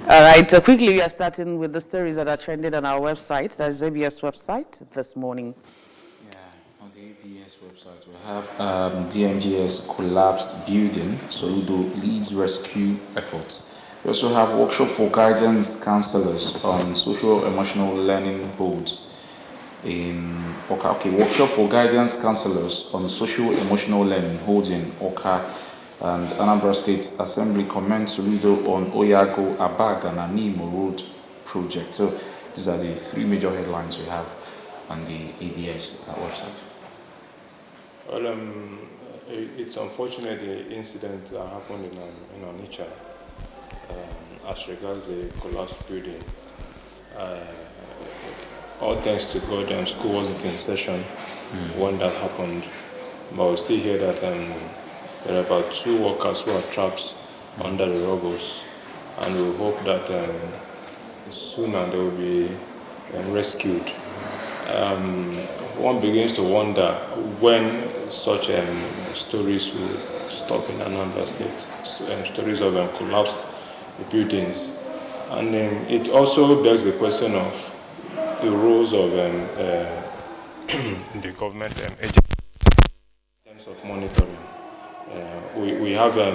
All right, so quickly we are starting with the stories that are trending on our website. That is ABS website this morning. Yeah, on the ABS website we have DMGS collapsed building, Soludo leads rescue efforts. We also have workshop for guidance counselors on social emotional learning holds in Oka. Okay, workshop for guidance counselors on social emotional learning holds in Oka, and Anambra State Assembly comments Soludo on Oyago, Abag, and Animo Road project. So these are the three major headlines we have on the ABS website. Well, it's unfortunate the incident that happened in Onitsha as regards the collapsed building. All thanks to God, school wasn't in session when that happened. But we still hear that there are about 2 workers who are trapped under the rubble, and we hope that sooner they will be rescued. One begins to wonder when such stories will stop in Anambra State, stories of collapsed buildings. And it also begs the question of the roles of the government agencies in terms of monitoring. We have a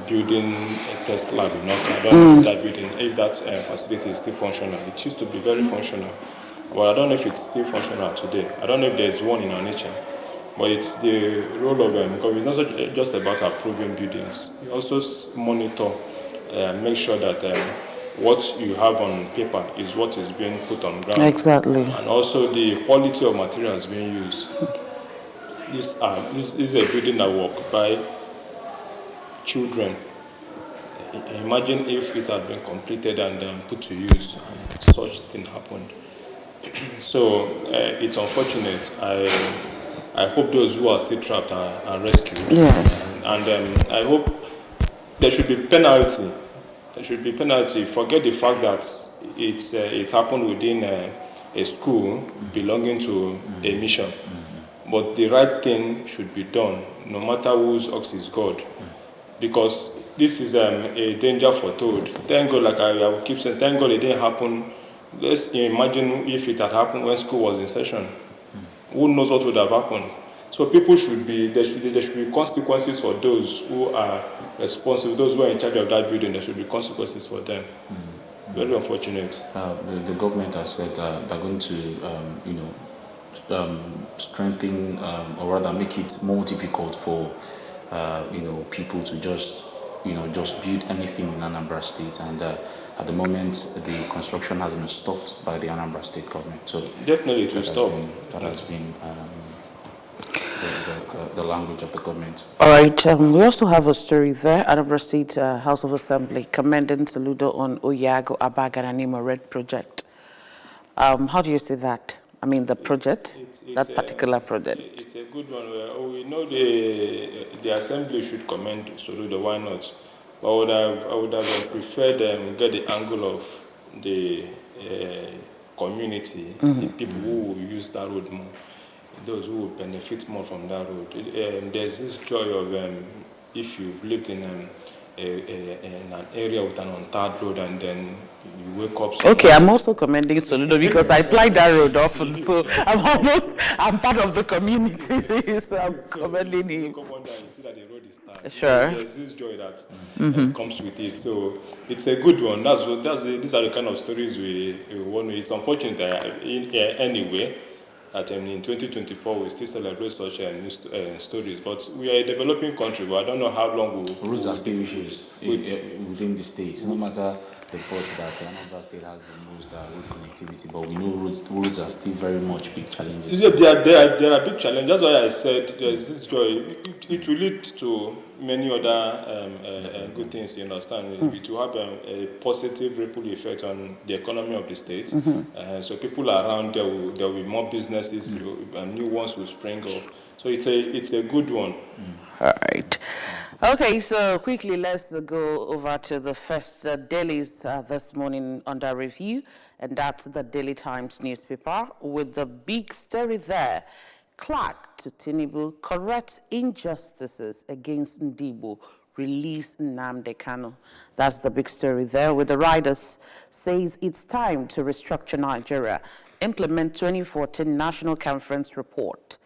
building, a test lab in Oka. I don't know if that building, if that facility is still functional. It used to be very functional. Well, I don't know if it's still functional today. I don't know if there's one in Onitsha. But it's the role of because it's not just about approving buildings. You also monitor, make sure that what you have on paper is what is being put on ground. Exactly. And also the quality of materials being used. This is a building that was by children. Imagine if it had been completed and put to use, and such thing happened. So it's unfortunate. I hope those who are still trapped are rescued. Yes. And I hope there should be penalty. There should be penalty. Forget the fact that it happened within a school belonging to a mission. But the right thing should be done, no matter whose ox is God. Because this is a danger foretold. Thank God, like I will keep saying, thank God it didn't happen. Let's imagine if it had happened when school was in session. Who knows what would have happened? So people there should be consequences for those who are responsible, those who are in charge of that building. There should be consequences for them. Very unfortunate. The government has said they're going to, strengthen or rather make it more difficult for, people to just build anything in Anambra State. And at the moment, the construction has been stopped by the Anambra State government. So definitely it will stop. That has been the language of the government. All right, we also have a story there. Anambra State House of Assembly commending Soludo on Oyago, Abag, and Animo Red project. How do you see that? I mean, the project, that particular project. It's a good one. We know the assembly should commend Soludo. Why not? But I would have preferred get the angle of the community, the people who will use that road more, those who will benefit more from that road. There's this joy of if you've lived in an area with an untarred road and then you wake up. Okay, I'm also commending Soludo because I applied that road often, so I'm part of the community, so I'm commending him. You come under and you see that the road is tarred. Sure. There's this joy that comes with it. So it's a good one. These are the kind of stories we want. It's unfortunate that anyway that in 2024 we still celebrate such stories. But we are a developing country, but I don't know how long roads are still issues within the states. No matter the fact that Anambra State has the most road connectivity, but we know roads are still very much big challenges. There are big challenges. That's why I said there's this joy. It will lead to many other good things, you understand. It will have a positive ripple effect on the economy of the state. So people around there will be more businesses, and new ones will spring up. So it's a good one. All right. Okay, so quickly let's go over to the first dailies this morning under review, and that's the Daily Times newspaper with the big story there. Clark to Tinubu, correct injustices against Ndibo release Nnamdi Kanu. That's the big story there. With the riders, says it's time to restructure Nigeria, implement 2014 National Conference report,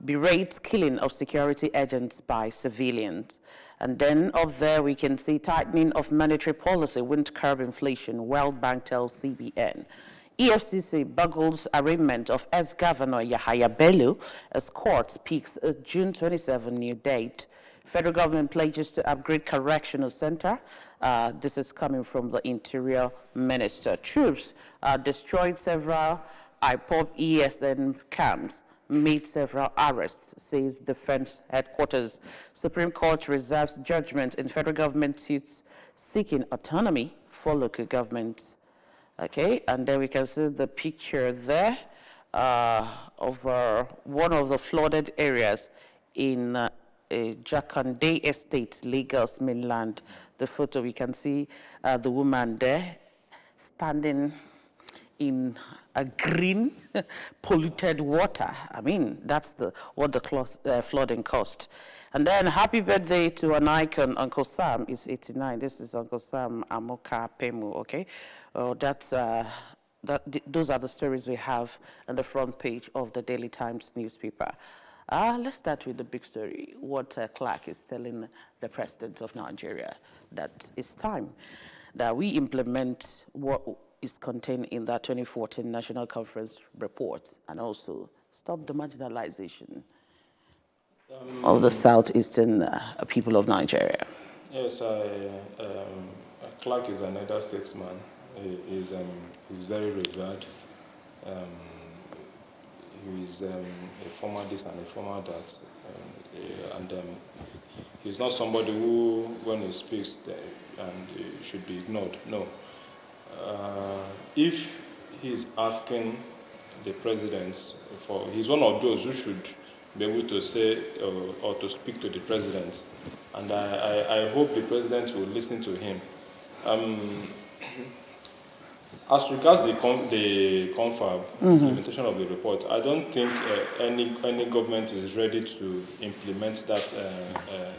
berate killing of security agents by civilians. And then up there we can see tightening of monetary policy won't curb inflation, World Bank tells CBN. EFCC buggles arraignment of ex-governor Yahaya Bello as court picks a June 27 new date. Federal government pledges to upgrade correctional center. This is coming from the Interior Minister. Troops destroyed several IPOB ESN camps, made several arrests, says Defense Headquarters. Supreme Court reserves judgment in federal government suits seeking autonomy for local governments. Okay, and then we can see the picture there of one of the flooded areas in Jakande Estate, Lagos mainland. The photo, we can see the woman there standing in a green, polluted water. I mean, that's what the flooding cost. And then happy birthday to an icon, Uncle Sam is 89. This is Uncle Sam Amoka Pemu, okay? Those are the stories we have on the front page of the Daily Times newspaper. Let's start with the big story, what Clark is telling the president of Nigeria, that it's time that we implement what is contained in that 2014 National Conference report and also stop the marginalization of the southeastern people of Nigeria. Yes, Clark is another statesman. He's very revered. He is a former this and a former that. He's not somebody who, when he speaks, should be ignored. No. If he's asking the president for, he's one of those who should be able to say or to speak to the president. And I hope the president will listen to him. As regards the confab, implementation of the report, I don't think any government is ready to implement that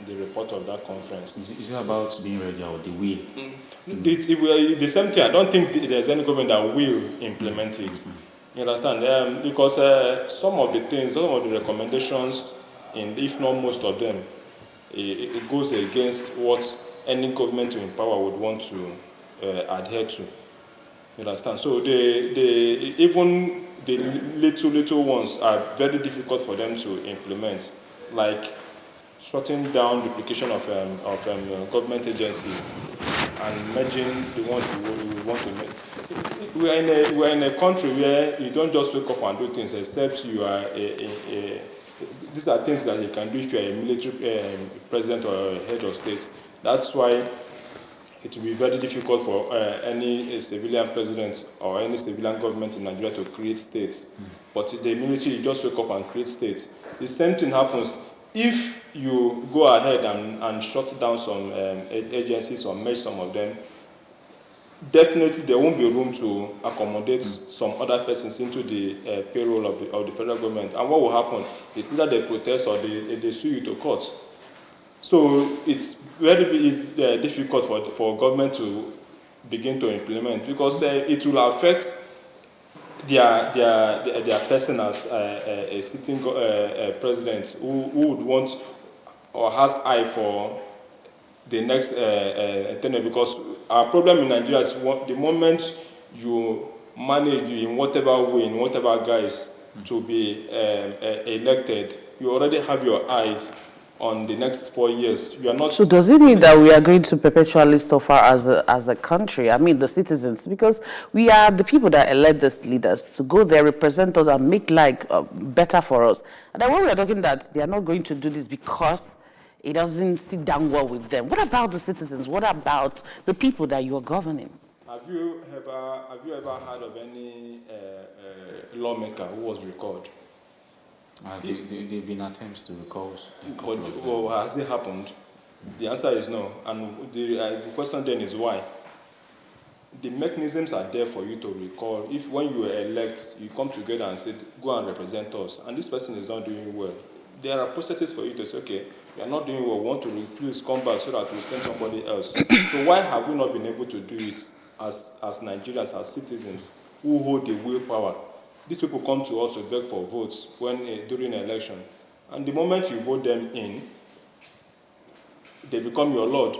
the report of that conference. Is it about being ready or the will? It's the same thing. I don't think there's any government that will implement it. You understand? Because some of the things, some of the recommendations, if not most of them, it goes against what any government in power would want to adhere to. You understand? So even the little ones are very difficult for them to implement, like shutting down duplication of government agencies and merging the ones we want to make. We are in a country where you don't just wake up and do things, except you are these are things that you can do if you are a military president or a head of state. That's why it will be very difficult for any civilian president or any civilian government in Nigeria to create states. But the military, you just wake up and create states. The same thing happens if you go ahead and shut down some agencies or merge some of them. Definitely, there won't be room to accommodate some other persons into the payroll of the federal government. And what will happen? It's either they protest or they sue you to court. So it's very difficult for government to begin to implement, because it will affect their person as a sitting president who would want or has eye for the next tenure. Because our problem in Nigeria is the moment you manage in whatever way, in whatever guise to be elected, you already have your eyes on the next 4 years. You are not. So does it mean that we are going to perpetually suffer as a country? I mean, the citizens, because we are the people that elect these leaders to go there, represent us, and make life better for us. And then when we are talking that they are not going to do this because it doesn't sit down well with them, what about the citizens? What about the people that you are governing? Have you ever heard of any lawmaker who was recalled? There have been attempts to recall. But has it happened? The answer is no. And the question then is why? The mechanisms are there for you to recall. If when you elect, you come together and say, go and represent us, and this person is not doing well, there are processes for you to say, okay, we are not doing what we want to replace, come back so that we send somebody else. So why have we not been able to do it as Nigerians, as citizens who hold the willpower? These people come to us to beg for votes during an election, and the moment you vote them in, they become your lord.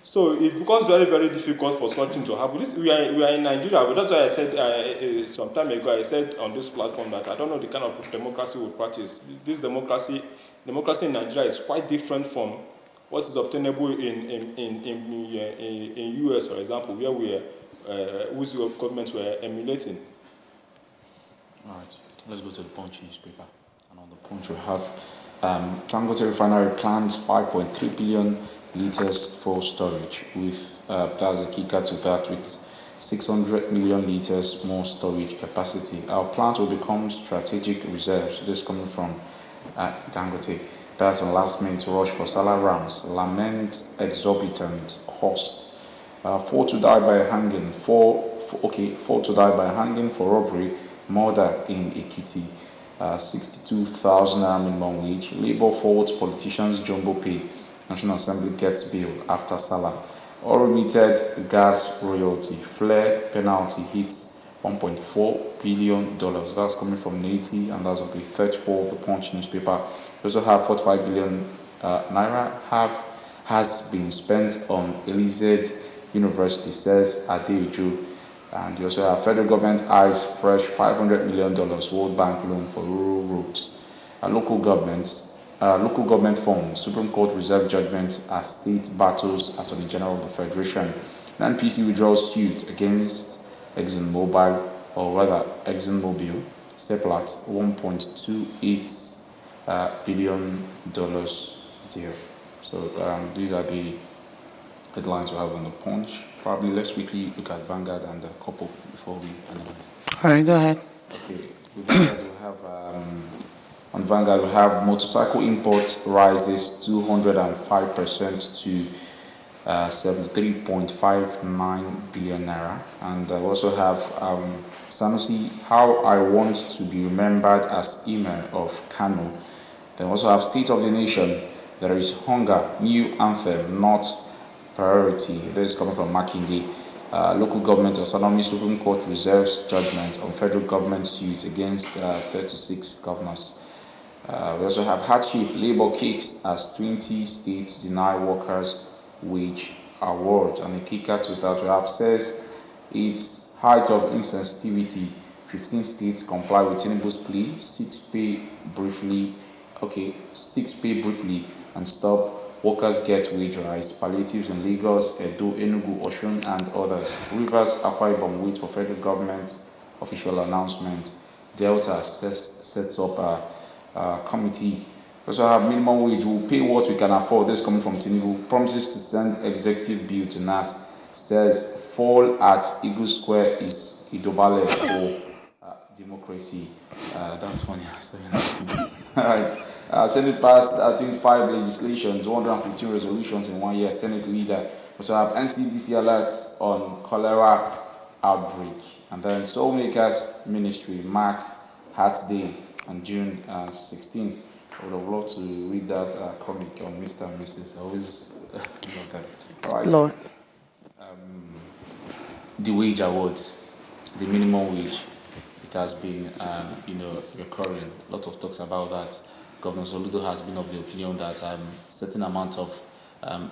So it becomes very, very difficult for something to happen. We are in Nigeria, but that's why I said some time ago, I said on this platform that I don't know the kind of democracy we practice. This democracy in Nigeria is quite different from what is obtainable in US, for example, where whose government we're emulating. All right, let's go to the Punch newspaper. And on the Punch, we have Dangote Refinery plans 5.3 billion liters for storage, with that's a kicker to that, with 600 million liters more storage capacity. Our plant will become strategic reserves. This coming from Dangote. That's a last-minute rush for Salah Rams. Lament exorbitant cost. 4 to die by hanging. Four to die by hanging for robbery. Murder in Ekiti. 62,000 minimum wage. Labour faults politicians' jumbo pay. National Assembly gets bill after Salah. Unremitted gas royalty. Flare penalty hits $1.4 billion. That's coming from Nati, and that's on page 34 of the Punch newspaper. We also have 45 billion naira has been spent on Elized University, says Adeojo. And you also have federal government eyes fresh $500 million World Bank loan for rural roads. Local government funds, Supreme Court reserve judgments as state battles Attorney General of the Federation. NPC withdraws suit against ExxonMobil, Seplat, $1.28 billion deal. So these are the headlines we have on the Punch. Probably let's quickly look at Vanguard and a couple before we analyze. All right, go ahead. Okay, on Vanguard we have motorcycle imports rises 205% to 73.59 billion naira, and we also have Sanusi, how I want to be remembered as Emir of Kano. Then we also have State of the Nation, there is hunger, new anthem, not priority. This is coming from Makinde. Local government autonomy, Supreme Court reserves judgment on federal government suit against 36 governors. We also have hardship, labor kicks as 20 states deny workers wage award. And the kicker to that we have says it's height of insensitivity. 15 states comply with Tinubu's plea, 6 pay briefly, and stop workers get wage rise. Palliatives in Lagos, Edo, Enugu, Osun, and others. Rivers, Akwa Ibom wait for federal government official announcement. Delta sets up a committee. Also have minimum wage. We'll pay what we can afford. This coming from Tinubu. Promises to send executive bill to NAS. Says fall at Eagle Square is Idobale for democracy. That's funny. All right. Senate passed, I think, 5 legislations, 115 resolutions in 1 year. Senate leader. Also have NCDC alerts on cholera outbreak. And then Soulmakers Ministry marks Heart Day on June 16. I would have loved to read that comic on Mr. and Mrs. I always love that. All right. Lord. The wage award, the minimum wage, it has been, recurring. A lot of talks about that. Governor Soludo has been of the opinion that certain amount of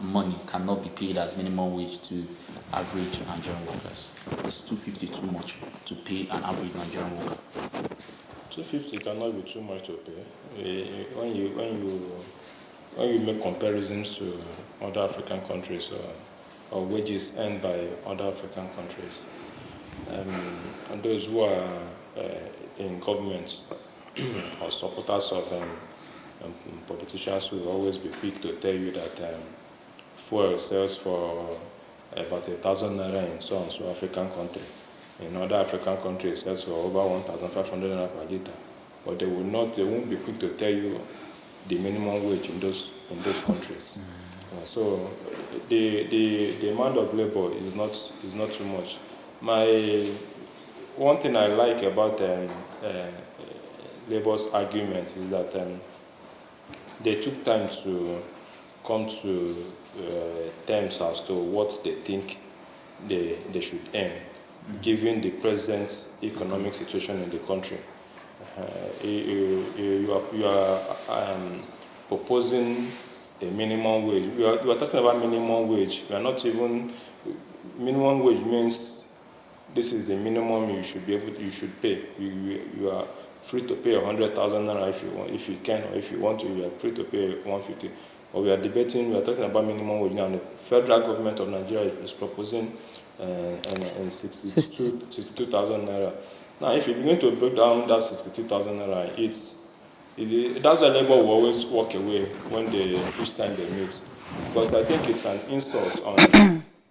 money cannot be paid as minimum wage to average Nigerian workers. It's 250 too much to pay an average Nigerian worker. 250 cannot be too much to pay. When you make comparisons to other African countries or wages earned by other African countries, and those who are in government or supporters of politicians will always be quick to tell you that fuel sells for about 1,000 naira in so African country. In other African countries, it sells for over 1,500 naira per liter. But they won't be quick to tell you the minimum wage in those countries. So the amount of labor is not too much. One thing I like about Labour's argument is that they took time to come to terms as to what they think they should earn, given the present economic situation in the country. You are proposing a minimum wage. You are talking about minimum wage. We are not even, minimum wage means this is the minimum you should be able to, you should pay. You are free to pay 100,000 naira if you want, if you can, or if you want to, you are free to pay 150. But we are debating, we are talking about minimum wage now. The federal government of Nigeria is proposing 62,000 naira. Now, if you begin to break down that 62,000 naira, that's why Labour will always walk away when each time they meet, because I think it's an insult on.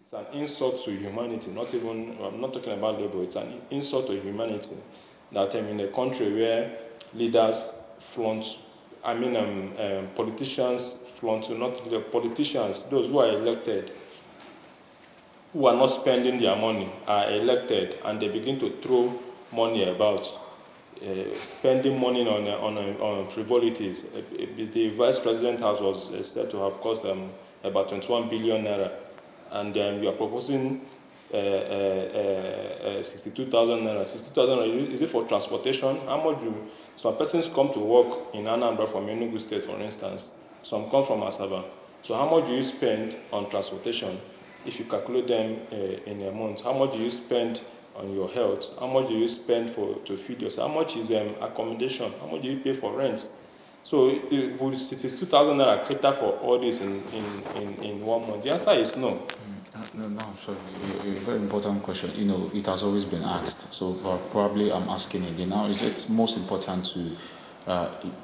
It's an insult to humanity. Not even. I'm not talking about Labour. It's an insult to humanity that in a country where leaders flaunt, politicians flaunt, not the politicians, those who are elected, who are not spending their money, are elected, and they begin to throw money about, spending money on frivolities. The vice president house was said to have cost about 21 billion naira, and you are proposing 62,000 naira. 62,000 naira, is it for transportation? How much do some persons come to work in Anambra from Enugu State, for instance? Some come from Asaba. So how much do you spend on transportation if you calculate them in a month? How much do you spend on your health? How much do you spend to feed yourself? How much is accommodation? How much do you pay for rent? So would 62,000 naira cater for all this in 1 month? The answer is no. No, sorry. A very important question. It has always been asked. So probably I'm asking again. Now, is it most important to,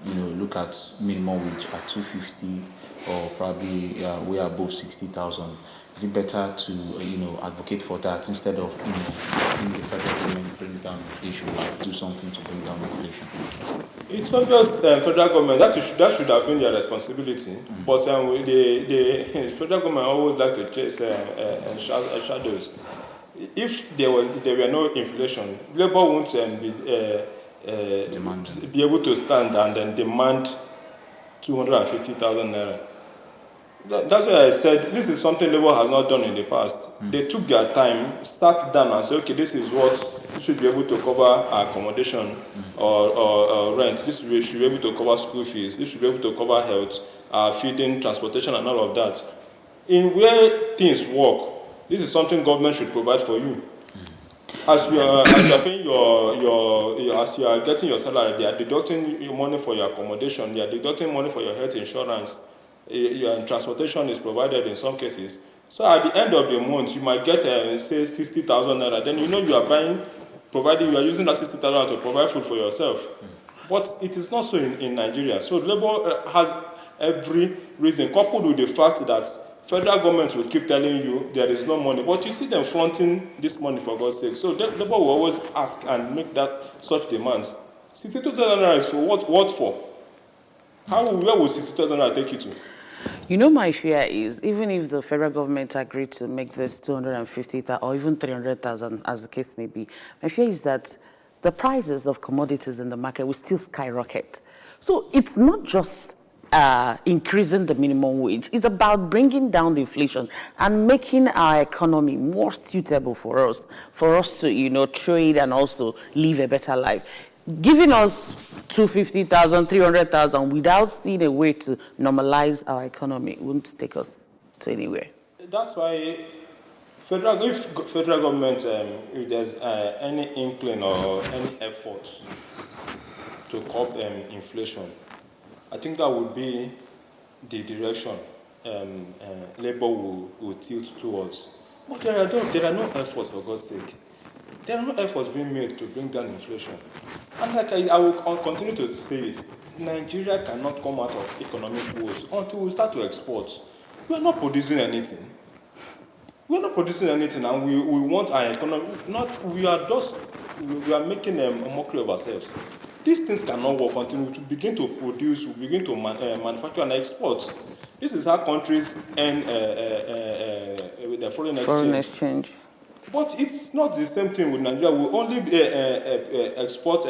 look at minimum wage at 250 or probably way above 60,000? Is it better to, advocate for that instead of, seeing the federal government brings down inflation, do something to bring down inflation? It's not just federal government. That should have been their responsibility. But the federal government always like to chase shadows. If there were no inflation, Labour won't be able to stand and then demand 250,000 naira. That's why I said this is something Labour has not done in the past. They took their time, sat down and said, okay, this is what we should be able to cover our accommodation or rent. This should be able to cover school fees. This should be able to cover health, feeding, transportation, and all of that. In where things work, this is something government should provide for you. As you are paying as you are getting your salary, they are deducting your money for your accommodation. They are deducting money for your health insurance. Your transportation is provided in some cases. So at the end of the month, you might get say 60,000 naira. Then you are providing, you are using that 60,000 to provide food for yourself. But it is not so in Nigeria. So Labour has every reason, coupled with the fact that federal government will keep telling you there is no money, but you see them fronting this money for God's sake. So Labour will always ask and make such demands. 62,000 naira is for what for? Where will 60,000 naira take you to? My fear is, even if the federal government agreed to make this 250,000 or even 300,000, as the case may be, my fear is that the prices of commodities in the market will still skyrocket. So it's not just increasing the minimum wage. It's about bringing down the inflation and making our economy more suitable for us to, trade and also live a better life. Giving us 250,000, 300,000 without seeing a way to normalize our economy won't take us to anywhere. That's why if federal government, if there's any inkling or any effort to curb inflation, I think that would be the direction Labour will tilt towards. But there are no efforts, for God's sake. There are no efforts being made to bring down inflation. And like I will continue to say it, Nigeria cannot come out of economic woes until we start to export. We are not producing anything. And we want our economy, we are making a mockery of ourselves. These things cannot work until we begin to produce, we begin to manufacture and export. This is how countries earn with their foreign exchange. But it's not the same thing with Nigeria. We only export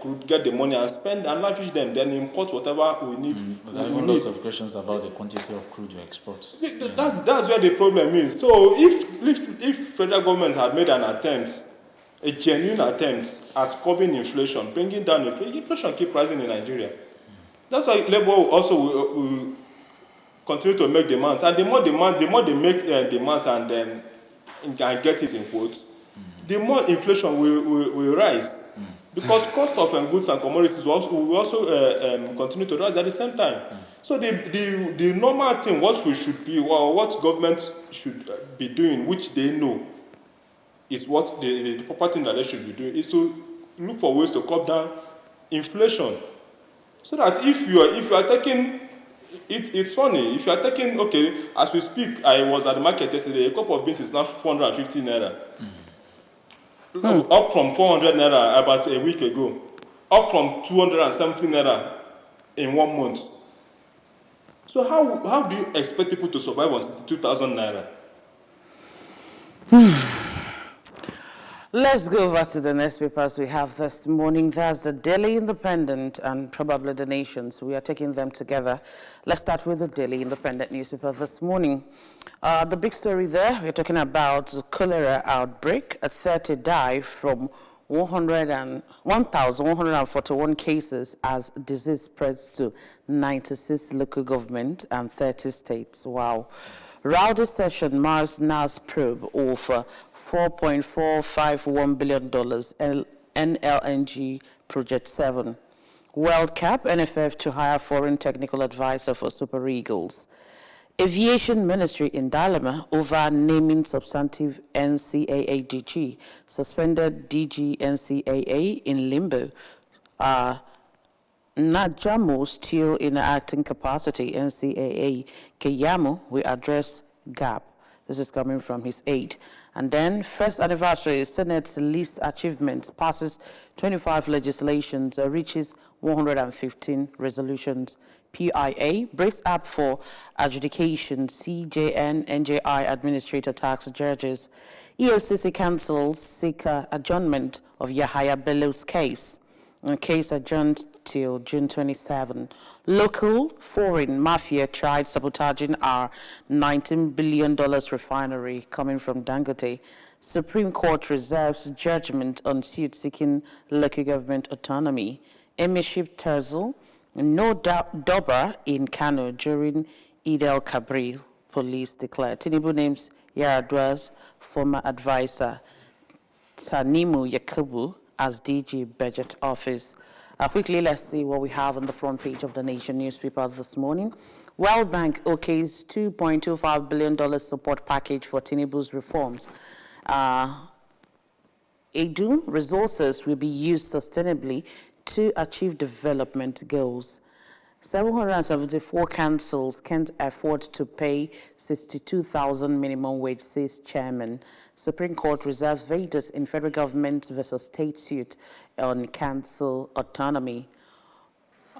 crude, get the money and spend and lavish them, then import whatever we need. But there are even lots of questions about the quantity of crude you export. That's where the problem is. So if federal government had made an attempt, a genuine attempt at curbing inflation, bringing down inflation keep rising in Nigeria. That's why Labour also will continue to make demands, and the more they make demands and get it in quotes, the more inflation will rise, because cost of goods and commodities will also continue to rise at the same time. So the normal thing, what we should be, or what government should be doing, which they know is what the proper thing that they should be doing, is to look for ways to curb down inflation. So that if you are taking it's funny, if you are taking, okay, as we speak, I was at the market yesterday, a cup of beans is now 450 naira. Up from 400 naira about a week ago, up from 270 naira in 1 month. So how do you expect people to survive on 62,000 naira? Let's go over to the next papers we have this morning. That's the Daily Independent and probably the Nations. We are taking them together. Let's start with the Daily Independent newspaper this morning. The big story there, we're talking about the cholera outbreak. 30 die from 1,141 cases as disease spreads to 96 local government and 30 states. Wow. Rowdy session Mars NAS probe of $4.451 billion NLNG Project 7. World Cup, NFF to hire foreign technical advisor for Super Eagles. Aviation Ministry in dilemma over naming substantive NCAA DG. Suspended DG NCAA in limbo. Najamo still in acting capacity. NCAA Keyamo will address gap. This is coming from his aide. And then, first anniversary, Senate's least achievements, passes 25 legislations, reaches 115 resolutions. PIA breaks up for adjudication, CJN, NJI administrator tax judges. EFCC cancels, seek adjournment of Yahaya Bello's case. And case adjourned till June 27. Local foreign mafia tried sabotaging our $19 billion refinery coming from Dangote. Supreme Court reserves judgment on suit seeking local government autonomy. Emirship Terzil, no Doba in Kano during Eid el-Kabir, police declared. Tinubu names Yar'Adua's former advisor, Tanimu Yakubu, as DG Budget Office. Quickly, let's see what we have on the front page of the Nation newspaper this morning. World Bank okays $2.25 billion support package for Tinubu's reforms. Edu resources will be used sustainably to achieve development goals. 774 councils can't afford to pay 62,000 minimum wage, says chairman. Supreme Court reserves verdict in federal government versus state suit on council autonomy.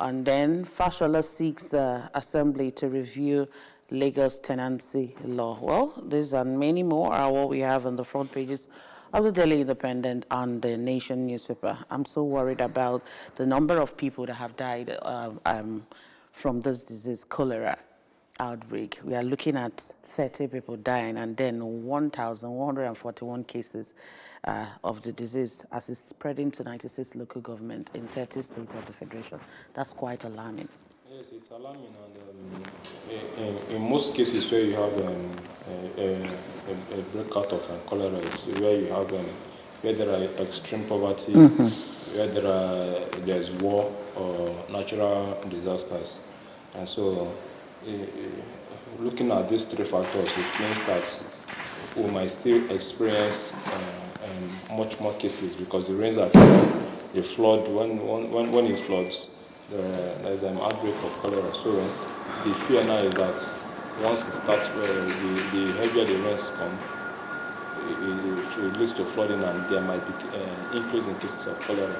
And then Fashola seeks assembly to review Lagos tenancy law. Well, these and many more are what we have on the front pages of the Daily Independent and the Nation newspaper. I'm so worried about the number of people that have died from this disease, cholera outbreak. We are looking at 30 people dying and then 1,141 cases of the disease as it's spreading to 96 local governments in 30 states of the Federation. That's quite alarming. Yes, it's alarming, and in most cases where you have a breakout of cholera, it's where you have where there are extreme poverty, where there's war or natural disasters, and so looking at these three factors, it means that we might still experience much more cases because the rains are coming, the flood when it floods. There's an outbreak of cholera. So the fear now is that once it starts, the heavier the rains come, it leads to flooding, and there might be increase in cases of cholera.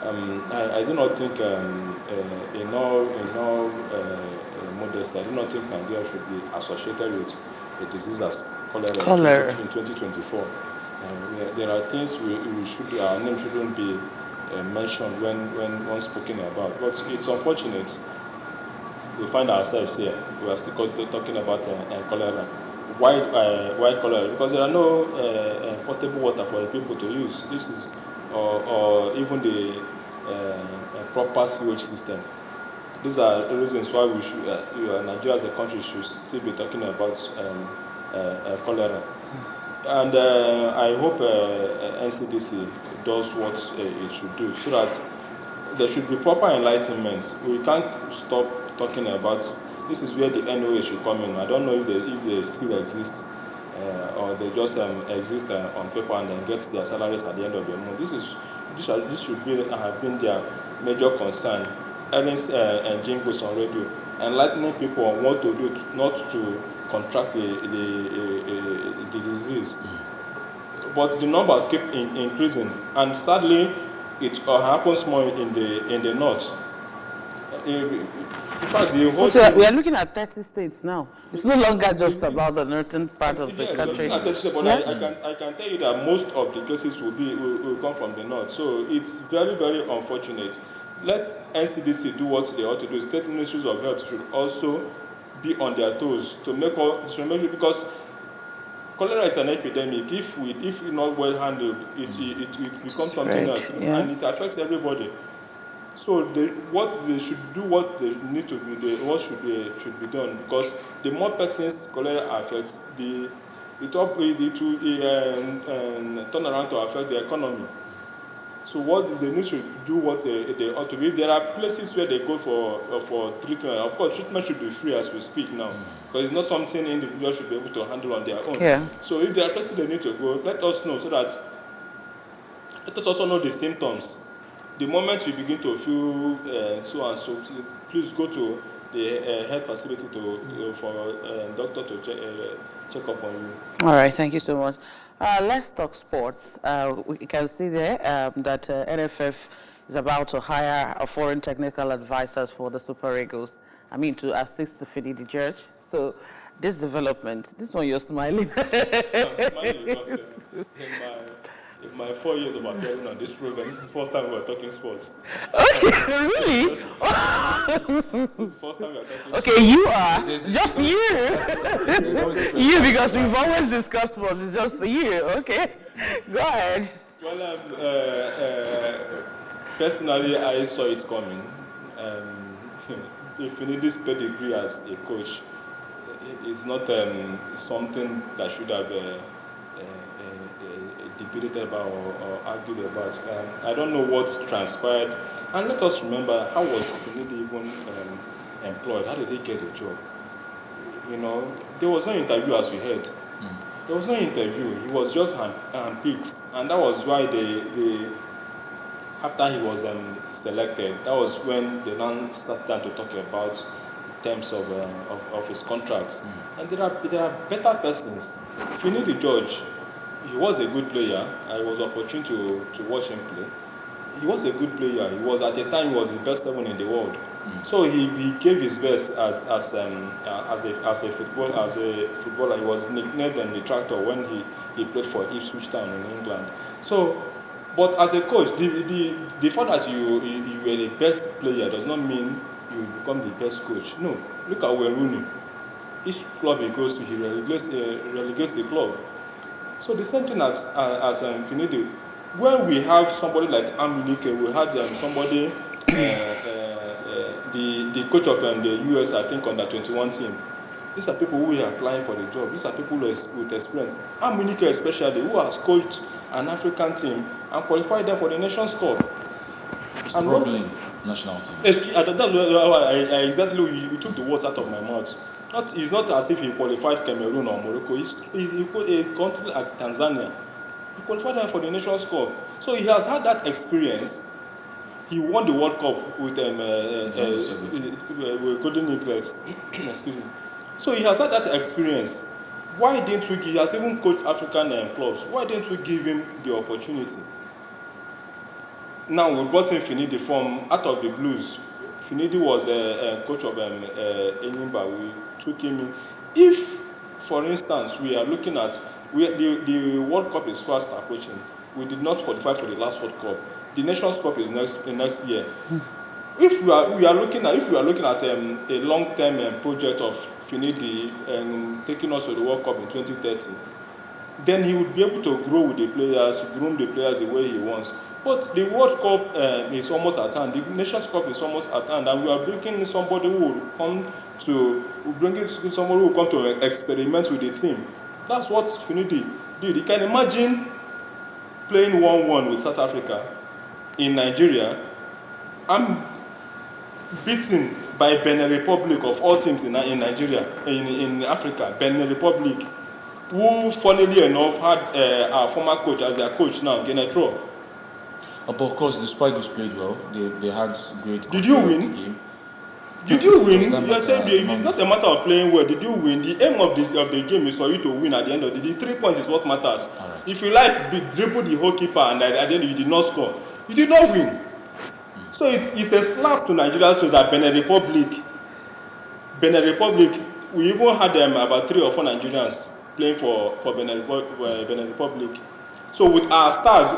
I do not think, in all modesty, I do not think Nigeria should be associated with a disease as cholera. In 2024. There are things we should, our name shouldn't be mentioned when one spoken about. But it's unfortunate we find ourselves here. We are still talking about cholera. Why cholera? Because there are no potable water for the people to use. This is, or even the proper sewage system. These are reasons why we should, Nigeria as a country should still be talking about cholera. And I hope NCDC does what it should do so that there should be proper enlightenment. We can't stop talking about, this is where the NOA should come in. I don't know if they still exist or they just exist on paper and then get their salaries at the end of the month. This should be have been their major concern. Having jingles on radio, enlightening people on what to do not to contract the disease. But the numbers keep increasing, and sadly, it happens more in the north. In fact, the whole So we are looking at 30 states now. It's no longer just about the northern part of the yes, country. but Yes. I can tell you that most of the cases will come from the north. So it's very, very unfortunate. Let NCDC do what they ought to do. State ministries of health should also be on their toes to make because cholera is an epidemic. If not well handled, it becomes something else, Right, yes. and it affects everybody. So what they should do, what they need to be, what should be done, because the more persons cholera affects, it will turn around to affect the economy. So what they need to do, what they ought to be. There are places where they go for treatment. Of course, treatment should be free as we speak now, because it's not something individuals should be able to handle on their own. Yeah. So if there are places they need to go, let us know so that let us also know the symptoms. The moment you begin to feel so and so, please go to the health facility for a doctor to check up on you. All right, thank you so much. Let's talk sports. We can see there that NFF is about to hire a foreign technical advisors for the Super Eagles. I mean, to assist the Finidi George. So this development, this one you're smiling. I'm smiling because in my 4 years of appearing on this program, this is the first time we're talking sports. Okay, really? This is the first time we're talking Okay, you are. Just you. You, because we've always discussed sports. It's just you. Okay. Go ahead. Well, personally, I saw it coming. If you need this pedigree as a coach, it's not something that should have debated about or argued about. I don't know what transpired. And let us remember, how was Finidi even employed? How did he get a job? You know, there was no interview, as we heard. There was no interview. He was just handpicked, and that was why after he was selected, that was when they now started to talk about terms of his contract. And there are better persons. Finidi George, he was a good player. I was opportune to watch him play. He was a good player. He was, at the time, he was the best 7 in the world. So he gave his best as a footballer. He was nicknamed the Tractor when he played for Ipswich Town in England. So, but as a coach, the fact that you were the best player does not mean you become the best coach. No, look at Wayne Rooney. Each club he goes to, he relegates the club. So the same thing as Finidi. When we have somebody like Amunike, we had somebody, the coach of the US, I think, on the 21 team. These are people who are applying for the job. These are people with experience. Amunike especially, who has coached an African team and qualified them for the Nations Cup. Struggling national team. That's I exactly, you took the words out of my mouth. It's not as if he qualified Cameroon or Morocco. He called a country like Tanzania. He qualified them for the Nations Cup. So he has had that experience. He won the World Cup with Golden Eagles. Excuse me. So he has had that experience. Why didn't we? He has even coached African clubs. Why didn't we give him the opportunity? Now we brought in Finidi from out of the blues. Finidi was a coach of Enyimba. We took him in. If, for instance, we are looking at The World Cup is fast approaching. We did not qualify for the last World Cup. The Nations Cup is next year. If we are looking at a long-term project of Finidi and taking us to the World Cup in 2030, then he would be able to grow with the players, groom the players the way he wants. But the World Cup is almost at hand. The Nations Cup is almost at hand, and we are bringing somebody who will come to experiment with the team. That's what Finidi did. You can imagine playing 1-1 with South Africa in Nigeria. I'm beaten by Benin Republic of all teams in Nigeria, in Africa. Benin Republic, who funnily enough had our former coach as their coach now, Genetro. But of course, the Spikes played well. They had great. Did you win? Game. Did you win? You are saying it's not a matter of playing well. Did you win? The aim of the game is for you to win at the end of the day. The 3 points is what matters. Right. If you like dribble the whole keeper and at the end you did not score, you did not win. So it's a slap to Nigeria so that Benin Republic, we even had about 3 or 4 Nigerians playing for Benin Republic. So with our stars,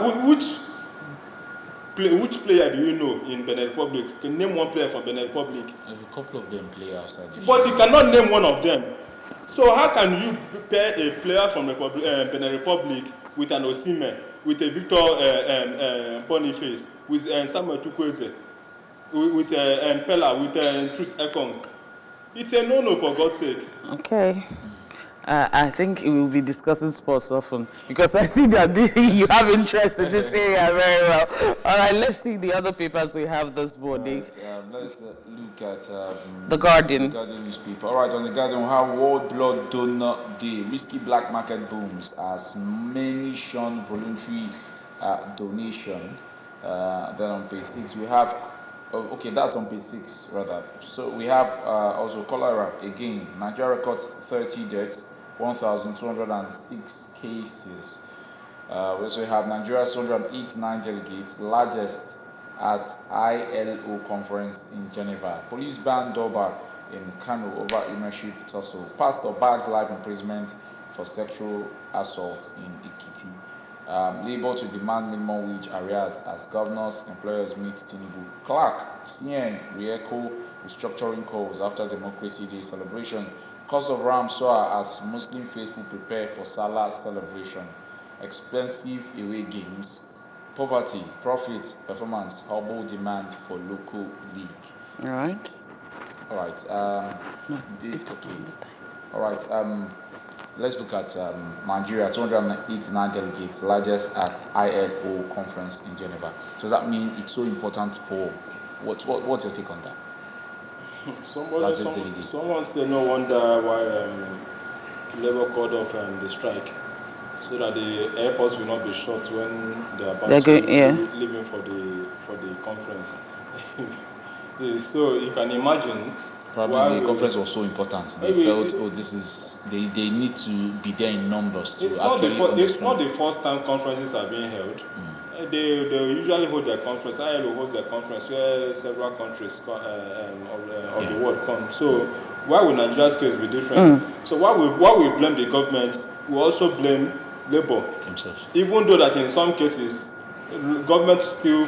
which player do you know in Benin Republic? Can you name one player from Benin Republic? A couple of them play outside. But you cannot name one of them. So how can you pair a player from Benin Republic with an Osimhen, with a Victor Boniface, with Samuel Chukwueze, with Pella, with Truth Ekong? It's a no-no, for God's sake. Okay. I think we will be discussing sports often because I see that you have interest in this area very well. All right, let's see the other papers we have this morning. Right, let's look at The Guardian. The Guardian newspaper. All right, on the Guardian, we have World Blood Donor Day. Risky black market booms as many shun voluntary donation. Then on page 6, we have. Okay, that's on page 6 rather. So we have also cholera again. Nigeria records 30 deaths. 1,206 cases. We also have Nigeria's 189 delegates, largest at ILO conference in Geneva. Police ban Doba in Kano over ownership tussle. Pastor bags life imprisonment for sexual assault in Ikiti. Labour to demand minimum wage arrears as governors, employers meet Tinubu. Clark, CN, re-echo restructuring calls after Democracy Day celebration. Cost of ram soar as Muslim faithful prepare for Salah celebration. Expensive away games. Poverty, profit, performance, humble demand for local league. All right. All right. All right. Let's look at Nigeria. 289 delegates, largest at ILO conference in Geneva. Does that mean it's so important for? What's your take on that? Someone still no wonder why Labour called off the strike, so that the airports will not be shut when they are about leaving for the conference. So you can imagine. Probably the conference was so important. They felt, they need to be there in numbers to it's not the first time conferences are being held. They usually hold their conference. ILO holds their conference where several countries of the world come. So why would Nigeria's case be different? So while we blame the government, we also blame Labour themselves. Even though that in some cases, government still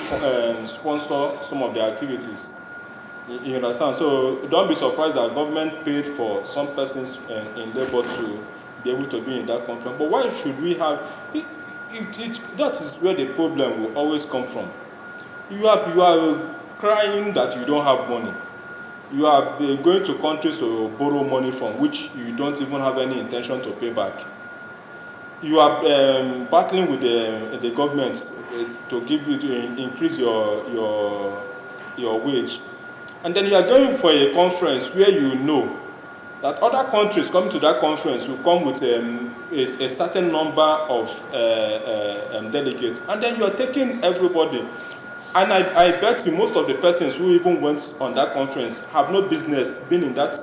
sponsor some of their activities. You understand? So don't be surprised that government paid for some persons in Labour to be able to be in that conference. But why should we have? That is where the problem will always come from. You are crying that you don't have money. You are going to countries to borrow money from which you don't even have any intention to pay back. You are battling with the government to increase your wage, and then you are going for a conference where you know that other countries coming to that conference will come with a certain number of delegates, and then you are taking everybody. And I bet you most of the persons who even went on that conference have no business being in that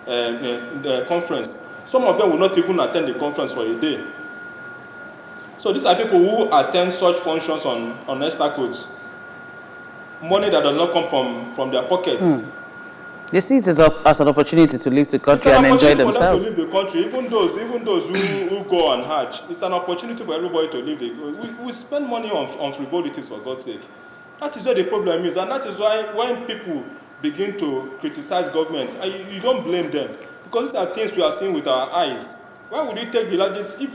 the conference. Some of them will not even attend the conference for a day. So these are people who attend such functions on extra codes. Money that does not come from their pockets. They see it as an opportunity to leave the country It's an and enjoy opportunity for them themselves. to leave the country, even those who go on Hajj. It's an opportunity for everybody to leave. We spend money on frivolities, for God's sake. That is where the problem is, and that is why when people begin to criticize government, you don't blame them, because these are things we are seeing with our eyes. Why would you take the largest? If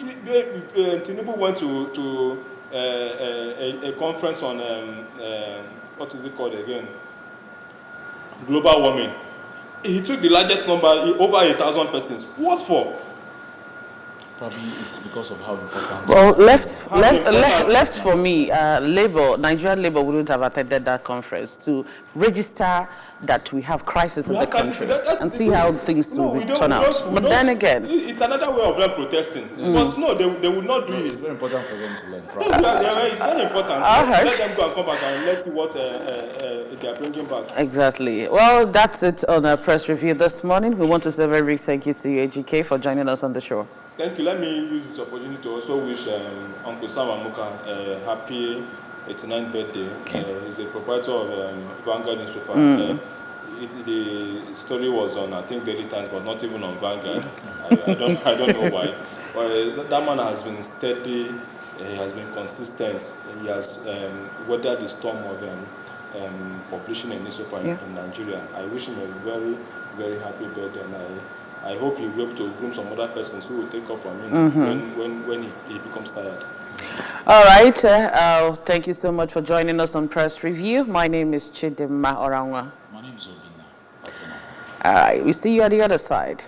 Tinubu went to a conference on what is it called again? Global warming. He took the largest number, over 1,000 persons. What for? Probably it's because of how important. Well, left for me, Nigerian Labour wouldn't have attended that conference to register that we have crisis in the country and see how things will turn out. But then again, it's another way of them protesting. But no, they would not do it. It's very important for them to learn. It's very important. Let them go and come back and let's see what they are bringing back. Exactly. Well, that's it on our press review this morning. We want to say a very big thank you to you, AGK, for joining us on the show. Thank you. Let me use this opportunity to also wish Uncle Sam Amuka a happy 89th birthday. Okay. He's a proprietor of Vanguard newspaper. The story was on, I think, Daily Times, but not even on Vanguard. I don't know why. But that man has been steady. He has been consistent. He has weathered the storm of publishing a newspaper in Nigeria. I wish him a very, very happy birthday, and I hope he'll be able to groom some other persons who will take off from him when he becomes tired. All right. Thank you so much for joining us on Press Review. My name is Chidima Orangwa. My name is Obina. All right. We see you on the other side.